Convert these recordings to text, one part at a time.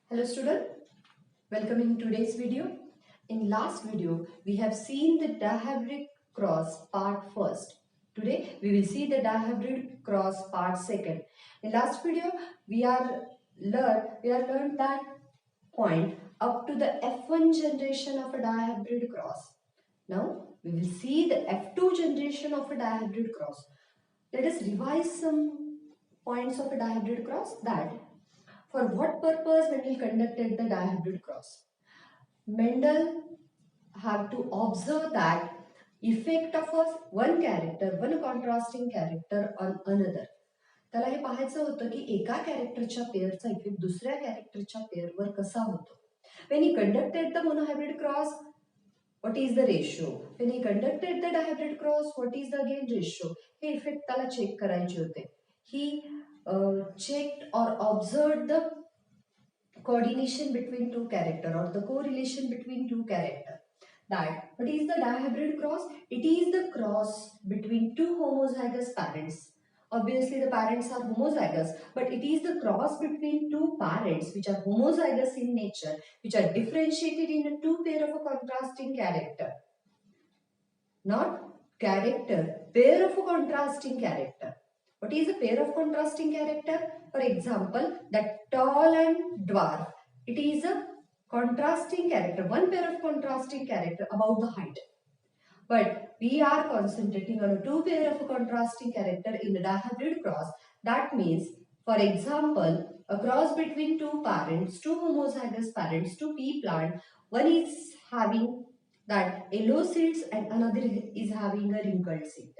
Hello student, welcome in today's video. In last video, we have seen the dihybrid cross part first. Today, we will see the dihybrid cross part second. In last video, we are learned that point up to the F1 generation of a dihybrid cross. Now, we will see the F2 generation of a dihybrid cross. Let us revise some points of a dihybrid cross. That for what purpose Mendel conducted the dihybrid cross? Mendel have to observe that effect of one character, one contrasting character on another. त्याला हे पाहायचं होतं की एका कॅरेक्टरच्या पेअरचा effect दुसऱ्या कॅरेक्टरच्या पेअरवर कसा होतो. When he conducted the monohybrid cross, what is the ratio? When he conducted the dihybrid cross, what is the again ratio? हे effect त्याला चेक करायचे होते. He checked or observed the coordination between two character or the correlation between two character. That what is the dihybrid cross? It is the cross between two homozygous parents. Obviously the parents are homozygous, but it is the cross between two parents which are homozygous in nature, which are differentiated in a two pair of a contrasting character. Not character, pair of a contrasting character. What is a pair of contrasting character? For example, that tall and dwarf. It is a contrasting character, one pair of contrasting character about the height. But we are concentrating on a two pair of a contrasting character in the dihybrid cross. That means, for example, a cross between two parents, two homozygous parents, two pea plant. One is having that yellow seeds and another is having a wrinkled seed.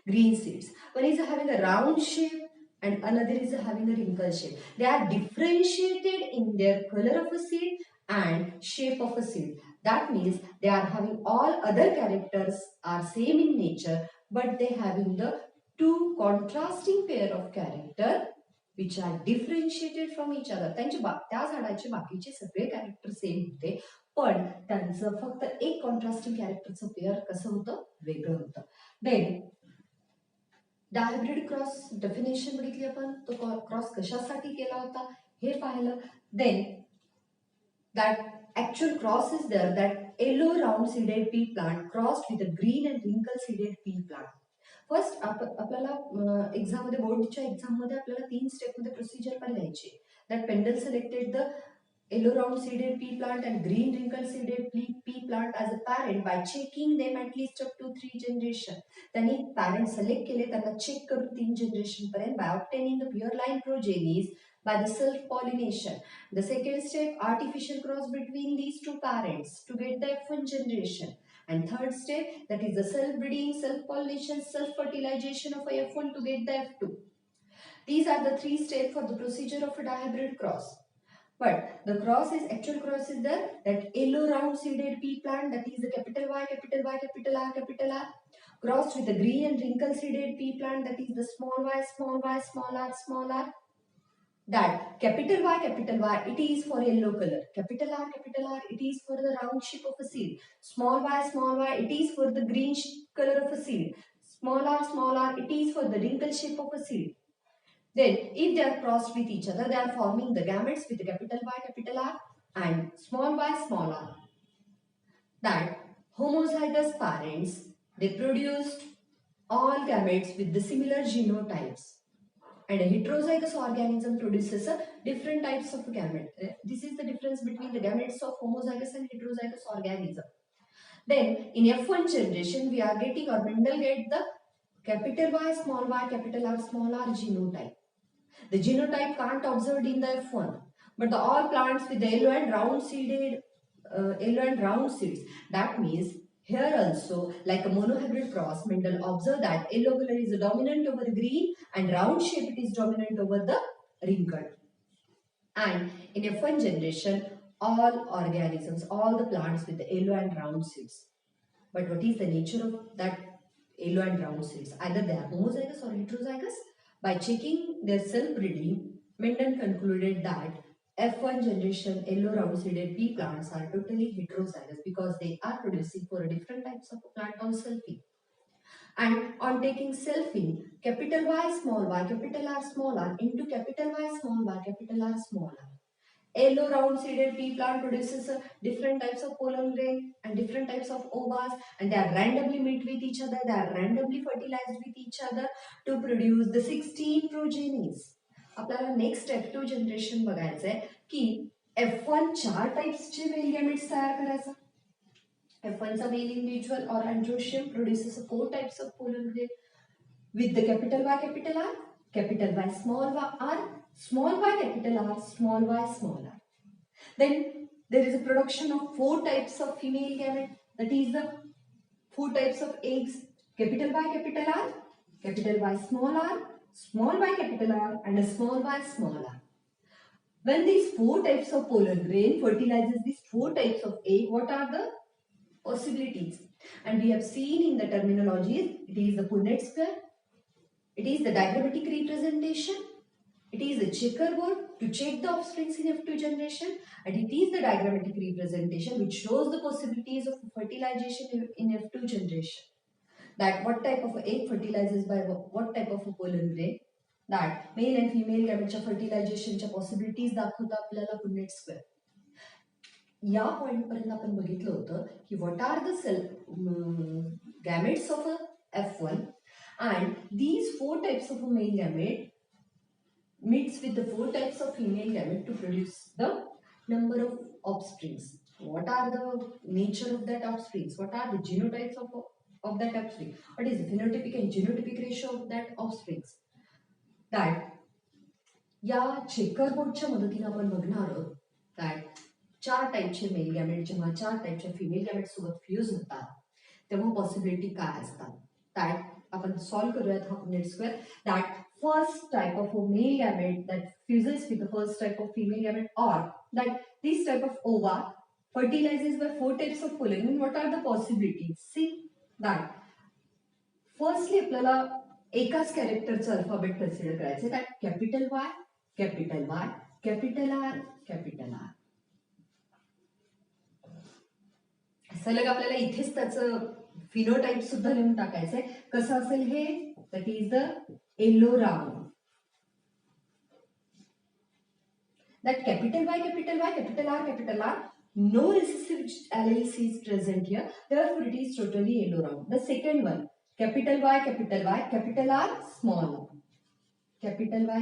Green seeds. One is having a round shape and another is having a wrinkled shape. They are differentiated in their color of a seed and shape of a seed. That means they are having all other characters are same in nature, but they having the two contrasting pair of character which are differentiated from each other. त्या झाडाचे बाकीचे सगळे character same होते, पण त्यांचं फक्त एक contrasting कॅरेक्टरचं pair कसं होतं, वेगळं होतं. देन डायहायब्रिड क्रॉस डेफिनेशन बघितली आपण, तो क्रॉस कशासाठी केला होता हे पाहिलं. Then that actual cross is there, that yellow round seeded pea plant crossed with a green and wrinkle seeded pea plant. First आपल्याला एक्झाम मध्ये बोर्डच्या एक्झाम मध्ये आपल्याला 3 स्टेप मध्ये प्रोसिजर पण लिहायची. That Mendel selected the yellow round seeded pea plant and green wrinkle seeded pea plant as a parent by checking them at least up to 3 generation. त्यांनी parent select केले, त्यांना check करून 3 generation पर्यंत by obtaining the pure line progenies by the self-pollination. The second step, artificial cross between these two parents to get the F1 generation. And third step, that is the self-breeding, self-pollination, self-fertilization of a F1 to get the F2. These are the 3 steps for the procedure of a dihybrid cross. But the actual cross is there, that yellow round seeded pea plant, that is the capital Y, capital Y, capital R, capital R, crossed with the green and wrinkle seeded pea plant, that is the small y, small y, small r, small r. That capital Y, it is for yellow color. Capital R, it is for the round shape of a seed. Small y, it is for the green color of a seed. Small r, it is for the wrinkle shape of a seed. Then, if they are crossed with each other, they are forming the gametes with the capital Y, capital R and small y, small r. That homozygous parents, they produced all gametes with the similar genotypes. And a heterozygous organism produces a different types of gamete. This is the difference between the gametes of homozygous and heterozygous organism. Then in F1 generation, we are getting, or Mendel get the capital Y, capital R, small r genotype. The genotype can't observed in the F1, but the all plants with the yellow and round seeds. That means here also, like a monohybrid cross, Mendel observed that yellow color is dominant over green and round shape it is dominant over the wrinkled. And in F1 generation, all organisms, all the plants with the yellow and round seeds. But what is the nature of that yellow and round seeds? Either they are homozygous or heterozygous. By checking their self-breeding, Mendel concluded that F1 generation yellow round seeded pea plants are totally heterozygous because they are producing for different types of plant on selfing. And on taking selfing, capital Y, capital R, small r into capital Y, capital R, small r. Yellow round seeded pea plant produces different types of pollen grain and different types of ovas, and they are randomly meet with each other, they are randomly fertilized with each other to produce the 16 progenies. आपल्याला next F2 generation बघायचं आहे की F1 चार टाइप्सचे male gametes तयार करायचा. F1 चा male individual or androecium produces 4 types of pollen grain with the capital Y, capital R, capital Y, small r, small y, capital R, small y, small r. Then there is a production of 4 types of female gamete, that is the 4 types of eggs, capital Y, capital R, capital Y, small y, capital R, and a small y, small r. When these 4 types of pollen grain fertilizes these 4 types of egg, what are the possibilities? And we have seen in the terminologies, it is the Punnett square, it is the diagrammatic representation, it is the checkerboard to check the offsprings in F2 generation, and it is the diagrammatic representation which shows the possibilities of fertilization in F2 generation. That what type of egg fertilizes by what type of a pollen grain, that male and female gameteच्या fertilizationच्या possibilities दाखवता आपल्याला Punnett square. या point पर्यंत आपण बघितलं होतं की what are the cell gametes of F1 and these 4 types of male gamete meets with the 4 types of female gamete to produce the number of offsprings. What are the nature of that offsprings? What are the genotypes of that offspring? What is the phenotypic and genotypic ratio of that offsprings? That या चेकरबोर्डच्या मदतीने आपण बघणार आहोत that 4 टाइपचे mail gamete जेव्हा 4 टाइपच्या female gamete सोबत fuse होतात तेव्हा possibility काय असतात. दॅट आपण सॉल्व करूयात हा Punnett square. That first type of a male gamete that fuses with the first type of female gamete, or that this type of ova fertilizes by 4 types of pollen. And what are the possibilities? See that firstly आपल्याला एकाच कॅरेक्टरचं alphabet consider करायचं, that capital Y, capital Y, capital R, capital R. सलग आपल्याला इथेच त्याचं phenotype सुद्धा लिहून टाकायचंय. कसं असेल हे, that is the yellow round. That capital Y, capital Y, capital R, no recessive alleles is present here. Therefore, it is totally yellow round. The second one, capital Y, capital R, small r. Capital Y,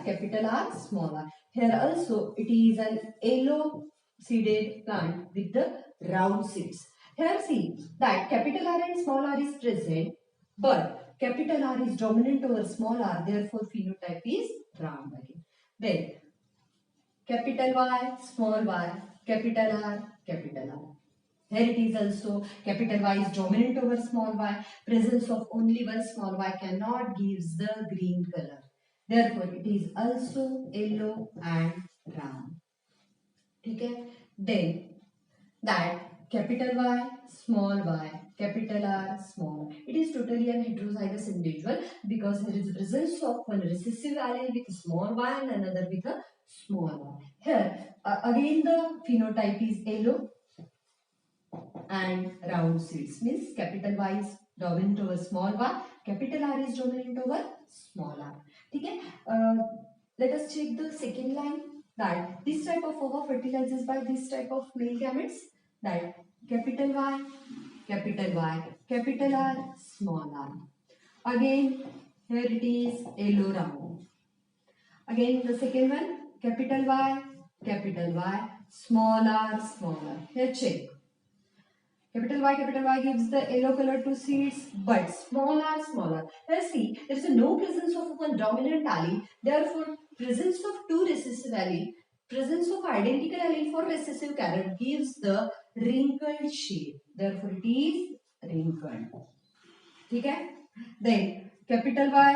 capital R, small r. Here also, it is an yellow seeded plant with the round seeds. Here see that capital R and small r is present, but capital R is dominant over small r, therefore phenotype is round again. Then capital Y, small y, capital R, capital R. Here it is also capital Y is dominant over small y. Presence of only one small y cannot gives the green color. Therefore, it is also yellow and round. Okay. Then that capital Y, capital R, small. It is totally an heterozygous individual because there is presence of one recessive allele with a small y and another with a small y. Here again the phenotype is yellow and round seeds, means capital Y is dominant over small y, capital R is dominant over small r. Okay. Let us check the second line, that this type of ova fertilizes by this type of male gametes, that capital Y, capital R, small r. Again here it is yellow round. Again the second one, capital Y, small r, small r. Here check. Capital Y gives the yellow color to seeds, but small r. Here see, there is no presence of one dominant allele. Therefore, presence of two recessive allele, presence of identical allele for recessive carrot gives the wrinkled shape. Therefore, it is wrinkled. Okay? Then capital Y,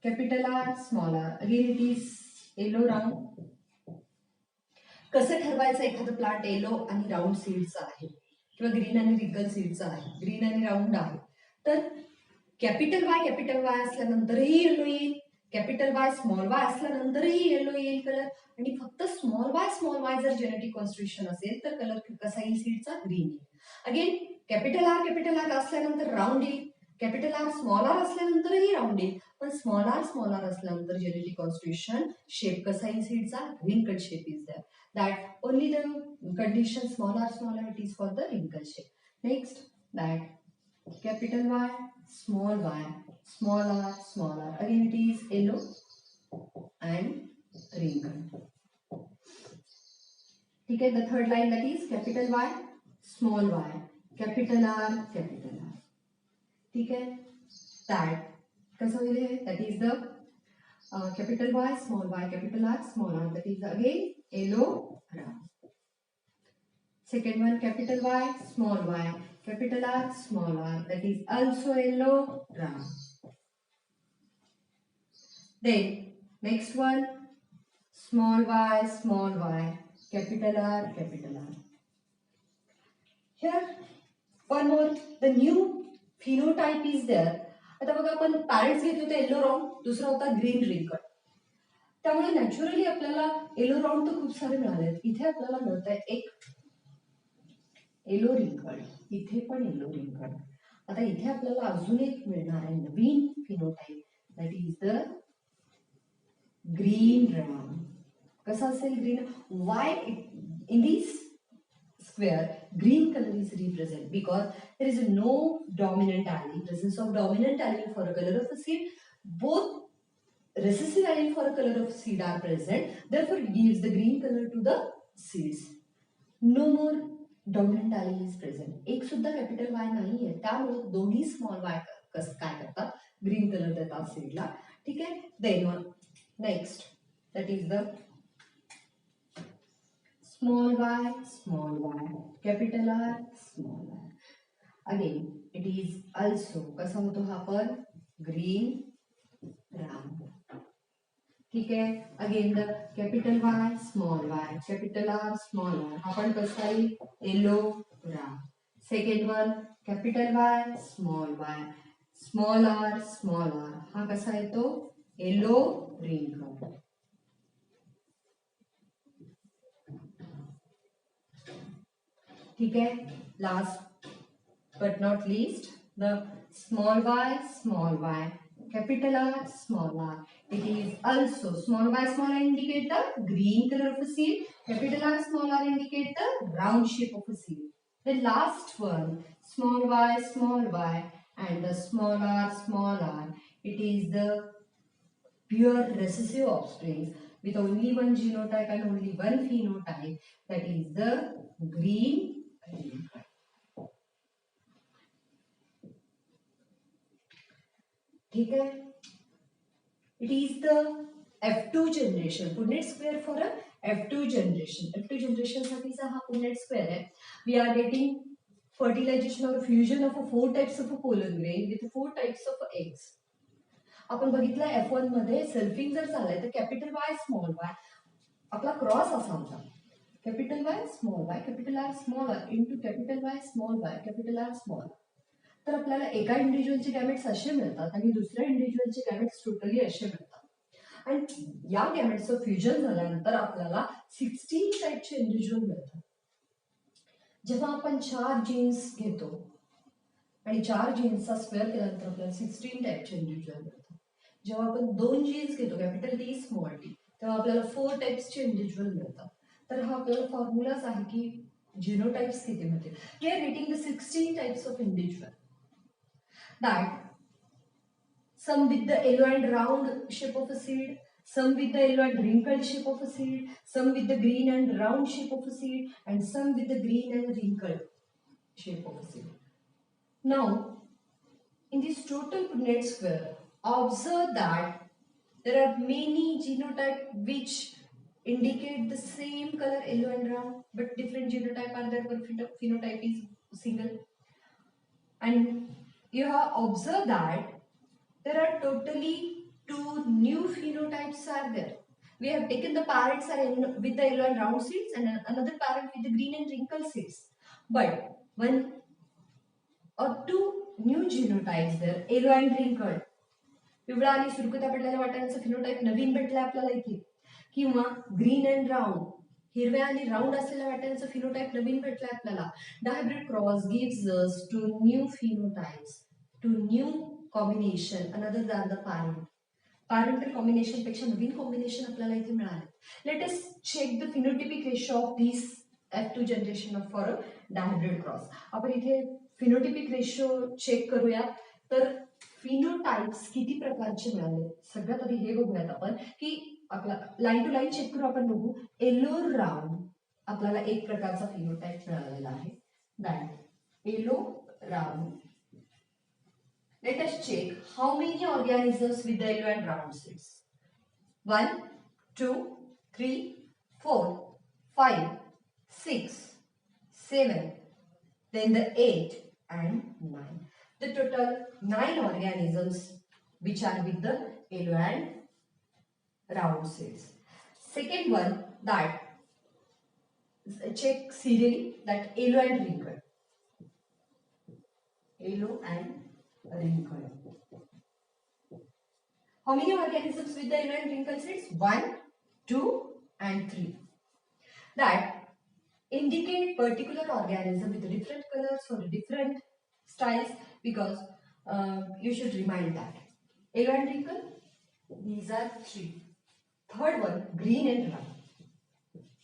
capital R, small r. Again, it is yellow round. कसं ठरवायचं एखादं plant yellow आणि round सीडचं आहे किंवा green आणि Regal सीडचं आहे, green आणि round आहे, तर कॅपिटल वाय असल्यानंतरही येलो येईल, कॅपिटल वाय स्मॉल वाय असल्यानंतरही येलो येईल कलर, आणि फक्त स्मॉल वाय जर जेनेटिक कॉन्स्टिट्यूशन असेल तर कलर कसा येईल सीडचा, ग्रीन येईल. अगेन कॅपिटल आर असल्यानंतर राऊंड येईल, कॅपिटल आर स्मॉल आर असल्यानंतरही राऊंड येईल, पण स्मॉल आर असल्यानंतर जेनेटिक कॉन्स्टिट्यूशन शेप कसा येईल सीडचा, wrinkle shape is there. That only the condition small R it is for the wrinkle shape. Next that capital Y, small r. Again it is yellow and wrinkled. ठीक है. The third line that is capital Y, small y, capital R. ठीक है. That कसं होईल हे? That is the capital Y, capital R, small r. That is again yellow round. Second one, capital Y, capital R, small r. That is also yellow round. Then next one, small y, capital R. Here one more, the new phenotype is there. आता बघा आपण parents घेत होते yellow round, दुसरा होता green wrinkle. त्यामुळे naturally आपल्याला yellow round तर खूप सारे मिळाले. इथे आपल्याला मिळत आहे एक येलो रिंकल, इथे पण येलो रिंकल. आता इथे आपल्याला अजून एक मिळणार आहे नवीन phenotype, that is the green round. कसा असेल green? Y in this square green color is represented because there is no dominant allele, presence of dominant allele for a color of a seed. Both recessive allele for a color of seed are present, therefore it gives the green color to the seeds. No more dominant allele is present. एक सुद्धा capital Y नाही आहे, त्यामुळे दोन्ही small y काय करतात, green colour देतात सीडला. ठीक आहे. Then next that is the small y, capital R, small r. Again, it is also कसा होतो हा पण green round. ठीक है. Again the capital Y, capital R, small r. हा पण कसा येईल? yellow round. Second one, capital Y, small r. हा कसा येतो? yellow wrinkle. ठीक है. Last but not least, the small y, capital R, small r. It is also small y indicate the green color of a seed, capital R, small r indicate the round shape of a seed. The last one, small y, and the small r, it is the pure recessive offspring with only one genotype and only one phenotype, that is the green. ठीक है. It is the F2 generation, Punnett square for a F2 generation. F2 generation साठीचा हा Punnett square आहे. We are getting fertilization or fusion of 4 types of a pollen grain with 4 types of eggs. आपण बघितलं F1 मध्ये selfing जर झालंय तर capital Y, small y आपला क्रॉस असा होता. Capital Y, small y, capital R, small r into capital Y, small y, capital R, small. तर आपल्याला एका इंडिव्हिज्युअलचे गॅमेट्स असे मिळतात आणि दुसऱ्या इंडिव्हिज्युअलचे गॅमेट्स टोटली असे मिळतात. आणि या गॅमेट्सचं फ्युजन झाल्यानंतर आपल्याला 16 टाईपचे इंडिव्हिज्युअल मिळतात. जेव्हा आपण 4 जीन्स घेतो आणि 4 जीन्सचा स्क्वेअर केल्यानंतर आपल्याला 16 टाईपचे इंडिव्हिज्युअल मिळतात. जेव्हा आपण 2 जीन्स घेतो कॅपिटल टी, स्मॉल टी, तेव्हा आपल्याला 4 टाईप्सचे इंडिव्हिज्युअल मिळतात. तर हा आपल्याला फॉर्म्युलाच आहे की जीनोटाइप्स किती मिळतील. We are getting the 16 types of individual. That some with the yellow and round shape of a seed, some with the yellow and wrinkled shape of a seed, some with the green and round shape of a seed, and some with the green and wrinkled shape of a seed. Now, in this total Punnett square, observe that there are many genotypes which indicate the same color yellow and round, but different genotype are there, but phenotype is single. And you have observed that there are totally 2 new phenotypes are there. We have taken the parents are with the yellow and round seeds and another parent with the green and wrinkled seeds. But one or 2 new genotypes there, yellow and wrinkled. पिवळा आणि सुरकुत्या पडलेल्या वाट्यांचा phenotype नवीन भेटला आपल्याला इथे, किंवा green and round, हिरव्या आणि राऊंड असलेल्या वाट्यांचा फिनोटाइप नवीन भेटला आपल्याला. Dihybrid cross gives us 2 new phenotypes, to new combination another than the parent. Parental combination पेक्षा नवीन combination आपल्याला इथे मिळाले. Let us check the phenotypic ratio of these F2 generation of for a dihybrid cross. आपण इथे phenotypic ratio check करूया. तर phenotypes किती प्रकारचे मिळाले. सगळ्यात आधी हे बघूयात आपण की आपला लाईन टू लाईन चेक करू. आपण बघू येलो राउंड आपल्याला एक प्रकारचा फिनोटाइप मिळालेला आहे. That yellow round. Let us check how many organisms with the yellow and round seeds. 1, 2, 3, 4, 5, 6, 7, then the 8 and 9. The total 9 organisms which are with the yellow and round seeds. Second one, that check serially, that yellow and wrinkled. Yellow and wrinkled. How many organisms with the yellow and wrinkled seeds? 1, 2 and 3. That indicate particular organism with different colors or different styles, because you should remind that. Yellow and wrinkled, these are 3. Third one, green and round.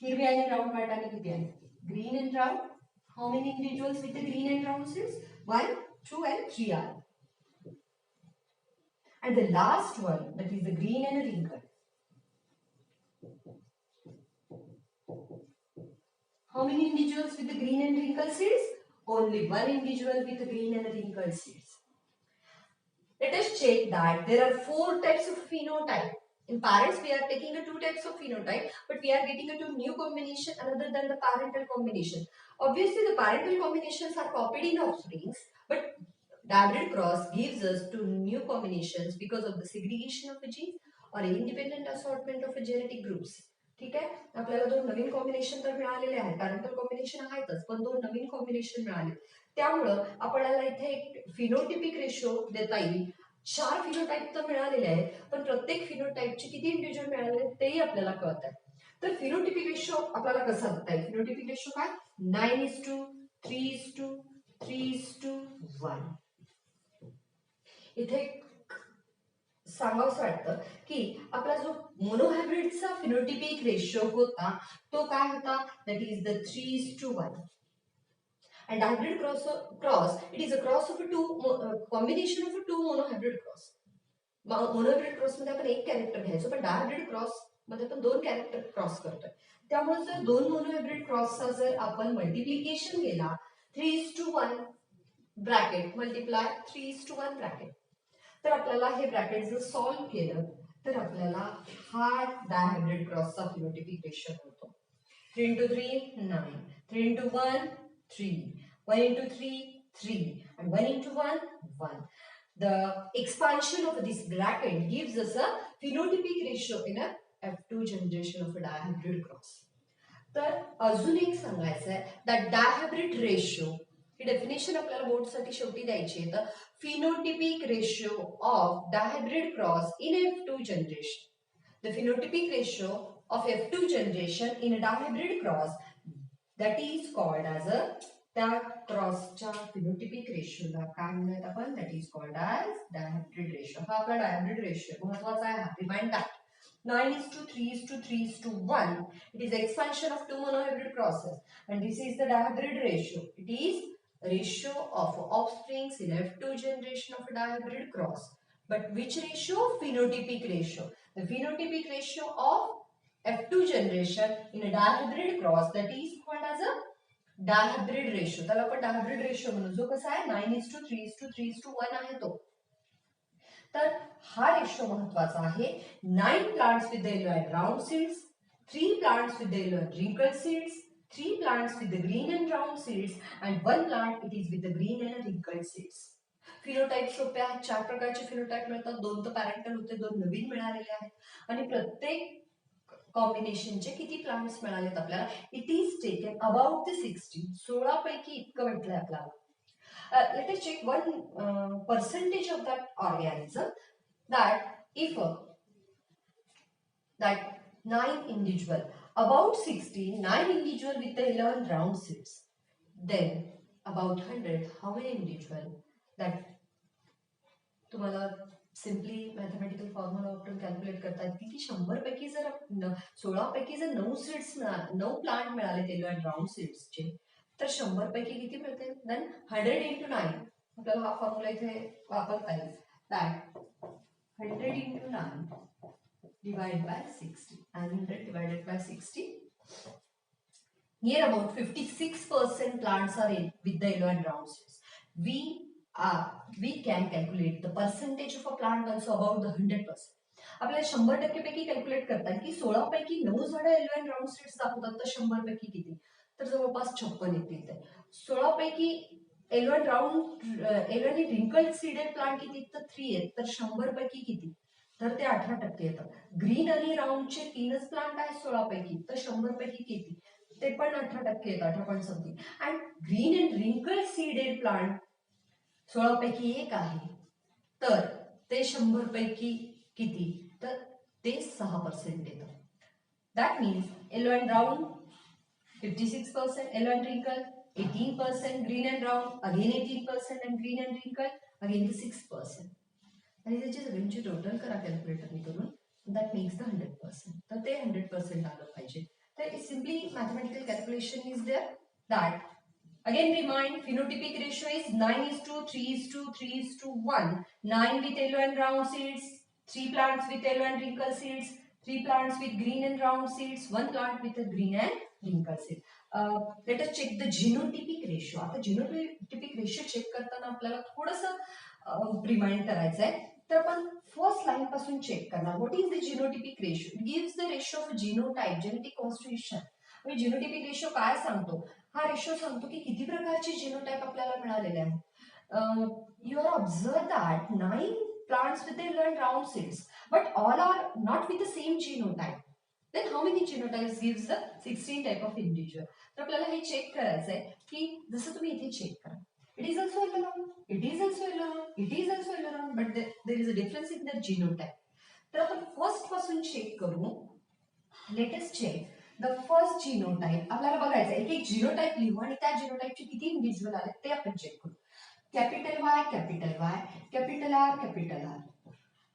Hirvi and round वाटाणे किती आहे? Green and round. How many individuals with the green and round seeds? 1, 2 and 3 are. And the last one, that is the green and wrinkled. How many individuals with the green and wrinkled seeds? Only one individual with the green and wrinkled seeds. Let us check that there are 4 types of phenotype. In parents, we are taking the 2 types of phenotype, but we are getting a new combination other than the parental combination. Obviously, the parental combinations are copied in offsprings, but dihybrid cross gives us 2 new combinations because of the segregation of the genes or independent assortment of genetic groups. ठीक आहे. आपल्याला 2 नवीन combination तर मिळालेले आहेत. Parental combination आहेतच, पण 2 नवीन combination मिळाले. त्यामुळं आपल्याला इथे एक फिनोटिपिक रेशो देता येईल. 4 फिनोटाइप तर मिळालेले आहेत, पण प्रत्येक फिनोटाइपचे किती इंडिव्हिज्युअल मिळाले तेही आपल्याला कळत आहे. तर फिनोटिपिक रेशो आपल्याला कसा देता येईल? फिनोटिपिक रेशो काय? 9:3:3:1. इथे सांगावंसं वाटतं की आपला जो मोनोहायब्रिडचा फिनोटिपिक रेशो होता तो काय होता? That is the 3:1. And hybrid cross, it is a cross of a combination of a 2 monohybrid cross. Monohybrid cross मध्ये आपण एक कॅरेक्टर घ्यायचो, पण डायहायब्रिड क्रॉस मध्ये आपण 2 कॅरेक्टर क्रॉस करतोय. त्यामुळे जर 2 मोनोहायब्रिड क्रॉसचा जर आपण मल्टिप्लिकेशन केला 3:1 ब्रॅकेट मल्टिप्लाय 3:1 ब्रॅकेट, तर आपल्याला हे ब्रॅकेट जर सॉल्व्ह केलं तर आपल्याला हा डायहायब्रिड क्रॉसचा फिनोटिपिक रेशो मिळतो. 3:3 9, 3:1 3, 1:3 3, and 1:1 1. The expansion of this bracket gives us a phenotypic ratio in a F2 generation of a dihybrid cross. तर अजून एक सांगायचं आहे that dihybrid ratio he definition आपल्याला बोर्ड साठी शेवटी द्यायची आहे. तर phenotypic ratio of dihybrid cross in F2 generation. The phenotypic ratio of F2 generation in a dihybrid cross, that is called as a, त्या क्रॉसच्या फिनोटिपिक रेशोला काय म्हणूयात आपण? That is called as dihybrid ratio. हा आपला डायहायब्रिड रेशो महत्वाचा आहे. Remind that 9:3:3:1. It is expansion of 2 monohybrid crosses, and this is the dihybrid ratio. It is ratio of offsprings in F2 generation of a dihybrid cross. But which ratio? Phenotypic ratio. The phenotypic ratio of F2 generation in a dihybrid cross, that is called as a dihybrid ratio. त्याला आपण डायहायब्रिड ratio म्हणू, जो कसा आहे 9:3:3:1 आहे तो. तर हा रेशो महत्वाचा आहे. 9 plants with the yellow and round seeds, 3 plants with the yellow and wrinkled seeds, 3 plants with the green and round seeds, and 1 plant it is with the green and wrinkled seeds. Phenotype सोपे आहेत. 4 प्रकारचे phenotype मिळतात. 2 तर parental होते, 2 नवीन मिळालेले आहेत. आणि प्रत्येक कॉम्बिनेशनचे किती प्लांट्स मिळालेत आपल्याला? It is taken about the 16. 16 पैकी इतकं म्हटलंय आपल्याला. Let us check one percentage of that organism, that if that 9 individual, about 16, 9 individual with the 11 round seeds, then about 100, how many individual? That तुम्हाला सिम्पली मॅथमॅटिकल फॉर्म्युला वापरून calculate करता येईल की 100 पैकी जर 16 पैकी जर 9 सीड्स 9 प्लांट मिळाले येलो अँड राऊंड सीड्सचे तर 100 पैकी किती मिळतील देन 100 into 9 आपल्याला हा फॉर्म्युला इथे वापरता येईल that 100 into 9 divided by 60 and 100 divided by 60 near about 56% plants are in with the yellow and round seeds. We can calculate the percentage of a plant also about the 100%. आपल्याला 100% पैकी calculate करता की 16 पैकी 9 झाडं yellow and round seeds दाखवतात तर 100 पैकी किती तर जवळपास 56 येतील ते 16 पैकी येलो अँड राऊंड येलो आणि रिंकल्ड सीडेड प्लांट किती तर 3 आहेत तर 100 पैकी किती तर ते 18% येतात ग्रीन आणि राऊंडचे 3च प्लांट आहेत 16 पैकी तर 100 पैकी किती ते पण 18% येतात 18.something and green and wrinkled seeded plant 16 पैकी एक आहे तर ते 100 पैकी किती तर ते 6% येतं that means yellow and round 56%, yellow and wrinkle 18%, green and round again 18% and green and wrinkle again the 6%. आणि त्याची सगळ्यांची टोटल करा कॅल्क्युलेटरने करून दॅट मेक्स द 100%. तर ते 100% आलं पाहिजे. तर simply mathematical calculation is there that again remind phenotypic ratio is 9:3:3:1 9 with yellow and round seeds 3 plants with yellow and wrinkle seeds 3 plants with green and round seeds 1 plant with a green and wrinkle seed let us check the genotypic ratio आता genotypic ratio check करताना आपल्याला थोडंसं remind करायचं आहे तर आपण first line पासून check करणार what is the genotypic ratio it gives the ratio of genotype genetic constitution म्हणजे जीनोटिपिक रेशियो काय सांगतो हा रेशियो सांगतो की किती प्रकारचे जीनोटाइप आपल्याला मिळालेले आहेत you are observe that 9 plants with their round seeds but all are not with the same genotype then how many genotypes gives the 16 type of individual तर आपल्याला हे चेक करायचं आहे की जसं तुम्ही इथे चेक करा it is also yellow it is also yellow it is also yellow but there is a difference in the genotype तर आपण फर्स्ट पासून चेक करू let us check the first genotype आपल्याला बघायचं एक एक जीनोटाइप लिहू आणि त्या जीनोटाइपचे किती इंडिव्हिज्युअल आले ते आपण चेक करू कॅपिटल वाय कॅपिटल आर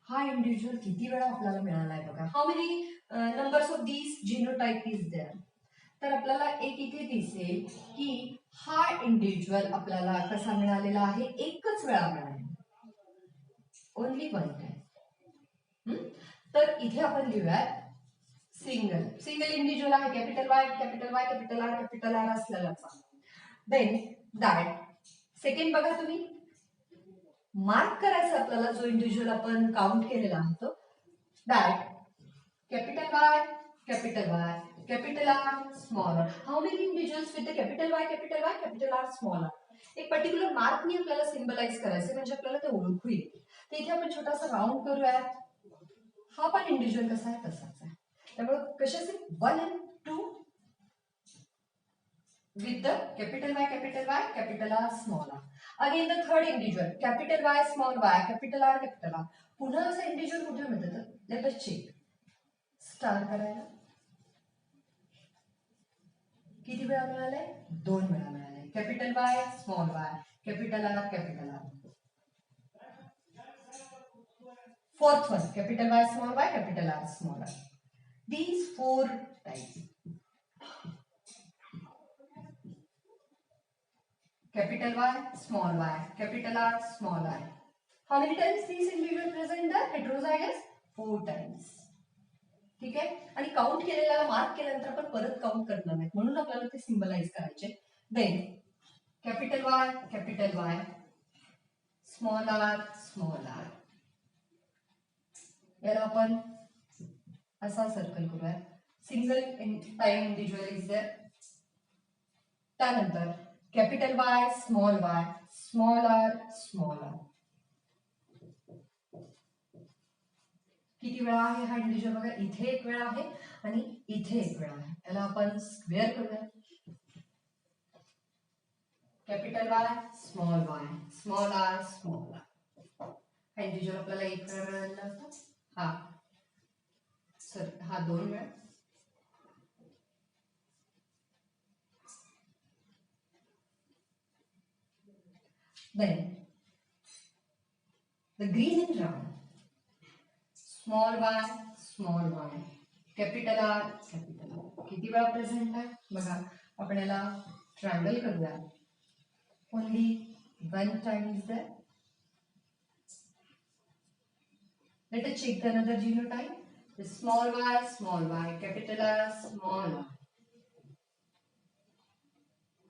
हा इंडिव्हिज्युअल किती वेळा आपल्याला मिळाला आहे बघा how many numbers of these genotype is there तर आपल्याला एक इथे दिसेल की हा इंडिव्हिज्युअल आपल्याला कसा मिळालेला आहे एकच वेळा मिळाला ओनली वन टाइम तर इथे आपण लिहूयात सिंगल इंडिव्हिज्युअल आहे कॅपिटल आर असलेला देन दॅट सेकंड बघा तुम्ही मार्क करायचं आपल्याला जो इंडिव्हिज्युअल आपण काउंट केलेला आहे तो that capital Y capital R small R how many individuals with the capital R small R एक पर्टिक्युलर मार्कनी आपल्याला सिम्बलाइज करायचं म्हणजे आपल्याला ते ओळखू येईल तर इथे आपण छोटासा राऊंड करूया हा पण इंडिव्हिज्युअल कसा आहे तसाच आहे त्यामुळे कशाचे 1 and 2 with the capital Y, capital R, small r. Again the third individual, capital Y, capital R. पुन्हा असं इंडिव्हिज्युअल कुठे मिळतं तर लेट अस चेक स्टार करायला किती वेळा मिळाले 2 वेळा मिळाले capital Y, capital R. Fourth one, capital Y, capital R, small r. These 4 types. Capital Y, capital R, small r. How many times these individual present the heterozygous? 4 times. ठीक आहे आणि count केलेल्याला mark केल्यानंतर आपण परत count करणार नाही म्हणून आपल्याला ते सिम्बलाइज करायचे then capital Y small R याला आपण असा सर्कल करूया single time individual is there त्यानंतर कॅपिटल वाय स्मॉल आर किती वेळा आहे हा इंडिव्हिज्युअल बघा इथे एक वेळा आहे आणि इथे एक वेळा आहे याला आपण स्क्वेअर करूया कॅपिटल वाय स्मॉल आर हा इंडिव्हिज्युअल आपल्याला एक वेळा मिळालेला होता हा 2 वेळा then the green and round. Small y, capital R, capital R. किती वेळा प्रेझेंट आहे बघा. आपण याला ट्रायंगल करूया. Only one time is there. Let us check the another genotype. The small y, capital R, small r.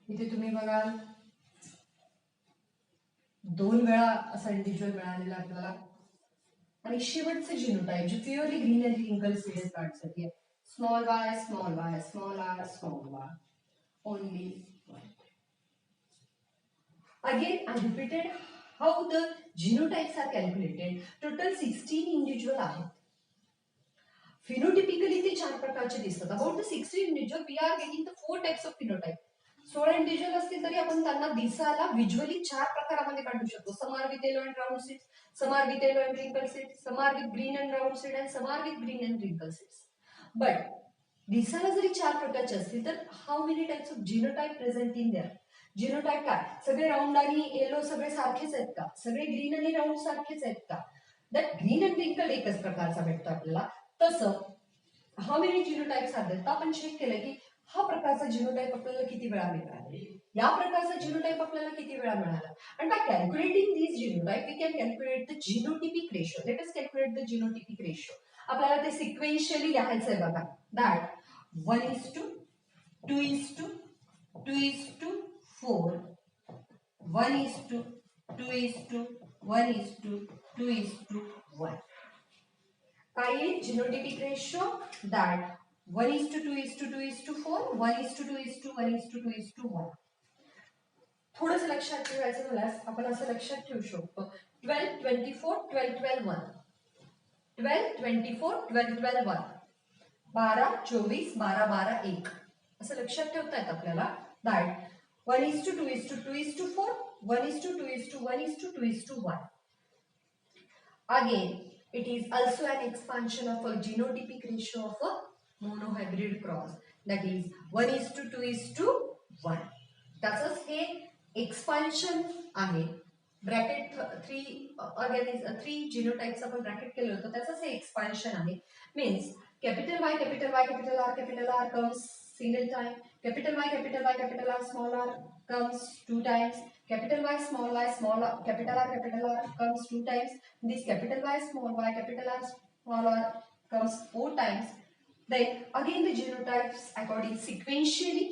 इथे तुम्ही बघाल 2 वेळा असा इंडिव्हिज्युअल मिळालेला आपल्याला. आणि शेवटचे जीनोटाइप जे purely green and wrinkle seeded plants साठी small y, small r, small r. Only one. Again, I repeated how the genotypes are calculated. Total 16 individual आहेत. Phenotypically ते 4 प्रकारचे दिसतात. About the 16 individual, we are getting the 4 types of phenotype. 16 individual असतील तरी आपण त्यांना दिसायला व्हिज्युअली 4 प्रकारामध्ये काढू शकतो. Some are with yellow and round seeds, some are with yellow and wrinkle seeds, some are with green and round seed and some are with green and wrinkle seeds. But दिसायला जरी 4 प्रकारचे असतील तर how many types of genotype present in there. Genotype काय सगळे round आणि yellow सगळे सारखेच आहेत का, सगळे ग्रीन आणि राऊंड सारखेच आहेत का. दॅट ग्रीन अँड रिंकल एकच प्रकारचा भेटतो आपल्याला. तसं how many genotypes are there, तर आपण चेक केलं की हा प्रकारचा जीनोटाइप आपल्याला किती वेळा मिळाला, या प्रकारचा जीनोटाइप आपल्याला किती वेळा मिळाला. आणि by calculating this genotype we can calculate the genotypic ratio. Let us calculate the genotypic ratio. आपल्याला ते सिक्वेन्शियली लिहायचं आहे बघा. दॅट 1:2:2:4, 1:2:1:2:1. काय जीनोटिपिक रेशो दॅट 1:2:2:4, 1:2:1:2:1. थोडंसं लक्षात ठेवायचं झाल्यास आपण असं लक्षात ठेवू शकतो 12:24:12:12:1, 12:24:12:12:1, 12:24:12:12:1 असं लक्षात ठेवता येतं आपल्याला. That 1:2:2:4, 1:2:1:2:1. Again, it is also an expansion of a genotypic ratio of a monohybrid cross. That is 1:2:1. त्याचंच हे एक्सपान्शन आहे. ब्रॅकेट 3 जीनोटाइप्स आपण ब्रॅकेट केलं होतं त्याचंच हे एक्सपान्शन आहे. Means capital Y, capital Y, capital R comes single time. Capital Y, capital R, small r comes 2 times. Capital Y, small r, capital R comes 2 times. This capital Y, small r comes 4 times. Then again the genotypes according sequentially.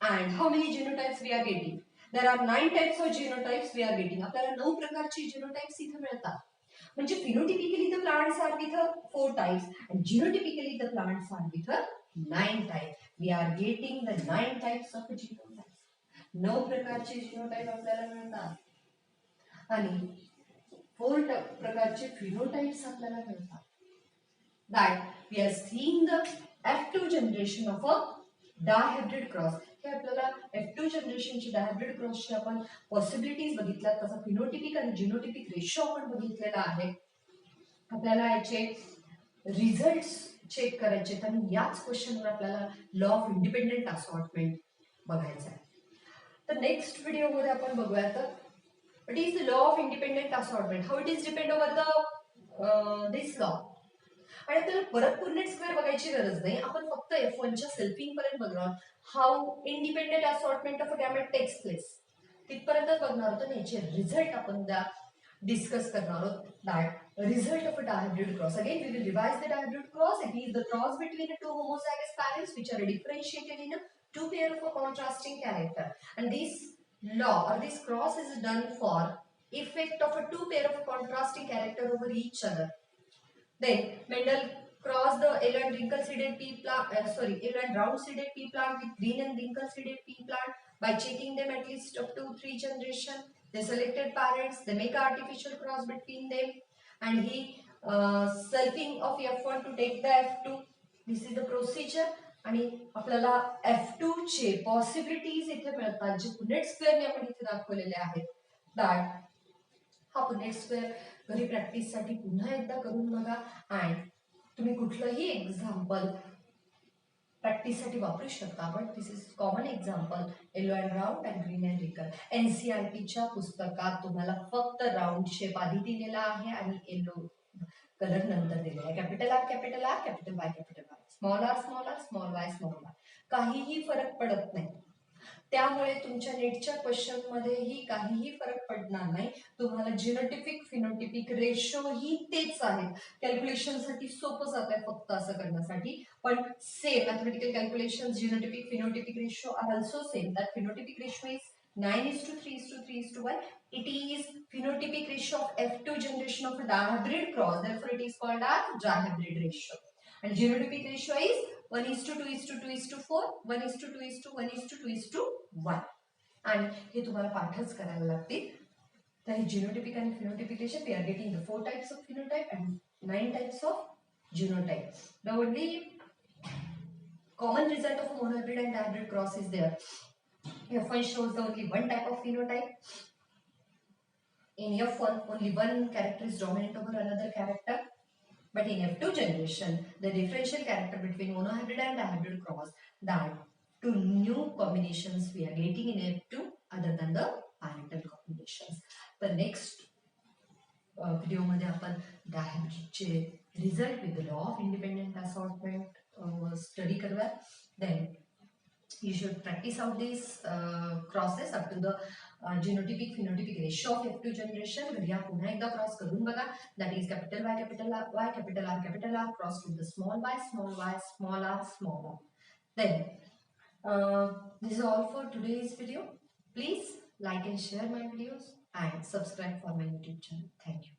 And how many genotypes we are getting? There are 9 types of genotypes we are getting. आपल्याला 9 प्रकारचे genotypes इथे मिळतात. म्हणजे phenotypically the plants are with 4 types and genotypically the plants are with 9 types. We are getting the 9 types of genotypes. 9 प्रकारचे genotype आपल्याला मिळतात आणि 4 प्रकारचे phenotypes आपल्याला मिळतात. That we are seeing the F2 generation of a dihybrid cross. हे आपल्याला F2 जनरेशनची डायहायब्रिड क्रॉसची आपण possibilities बघितल्यात. त्याचा फिनोटिपिक आणि जिनोटिपिक रेशो आपण बघितलेला आहे. आपल्याला याचे रिझल्ट्स चेक करायचे आणि याच क्वेश्चनवर आपल्याला लॉ ऑफ इंडिपेंडेंट असॉर्टमेंट बघायचा आहे. तर नेक्स्ट व्हिडिओमध्ये आपण बघूयात what is the law of independent assortment, how it is depend over the this law. आणि आपल्याला परत कोऑर्डिनेट स्क्वेअर बघायची गरज नाही. आपण फक्त F1 च्या सेल्फिंग पर्यंत बघणार आहोत. How independent assortment of a gamete takes place तिथपर्यंतच बघणार आहोत. आणि याचे रिझल्ट आपण उद्या डिस्कस करणार आहोत. That result of a dihybrid cross. Again we will revise the dihybrid cross. It is the cross between two homozygous parents which are differentiated in two pair of a contrasting character. And this law or this cross is done for effect of a two pair of contrasting character over each other. Then Mendel crossed the yellow and wrinkle seeded pea plant, yellow and round seeded pea plant with green and wrinkle seeded pea plant by checking them at least up to 3 generations. They selected parents, they make an artificial cross between them, and he selfing of F1 to take the F2. This is the procedure. आणि आपल्याला F2 चे possibilities इथे मिळतात जे Punnett स्क्वेअरने आपण इथे दाखवलेले आहेत. That हा पुनेट स्क्वेअर घरी प्रॅक्टिस साठी पुन्हा एकदा करून बघा. अँड तुम्ही कुठलंही एक्झाम्पल प्रॅक्टिससाठी वापरू शकता आपण. This is common example, yellow and round and green and wrinkle. एनसीईआरटीच्या पुस्तकात तुम्हाला फक्त राऊंड शेप आधी दिलेला आहे आणि येलो कलर नंतर दिलेला आहे. Capital R, capital R, capital Y, capital Y, small R, small R, small Y, small R. काहीही फरक पडत नाही. त्यामुळे तुमच्या नेटच्या क्वेश्चन मध्येही काहीही फरक पडणार नाही. तुम्हाला जिनोटिपिक फिनोटिपिक रेशो ही तेच आहेत. कॅल्क्युलेशनसाठी सोपं जात आहे फक्त असं करण्यासाठी. पण same mathematical calculation, genotypic phenotypic ratio are also same. That phenotypic ratio is 9:3:3:1. It is phenotypic ratio of F2 generation of a dihybrid cross. Therefore, it is called as dihybrid ratio. And genotypic ratio is 1:2:2:4, 1:2:1:2:1. आणि हे तुम्हाला पाठच करायला लागतील. तर हे genotypic आणि phenotypic ratio, we are getting the 4 types of phenotype and 9 types of genotype. The only common result of a monohybrid and dihybrid cross is there. F1 shows the only one type of phenotype. In F1, only one character is dominant over another character. But in F2 generation, the differential character between monohybrid and dihybrid cross, that two new combinations we are getting in F2 other than the parental combinations. The next video मध्ये आपण dihybridचे result with the law of independent assortment study करूया. Then you should practice out these crosses up to the genotypic phenotypic ratio of F2 generation. घरी या पुन्हा एकदा cross करून बघा. That is capital Y, capital Y, capital R crossed with the small y, small r, small r. Then this is all for today's video. Please like and share my videos and subscribe for my YouTube channel. Thank you.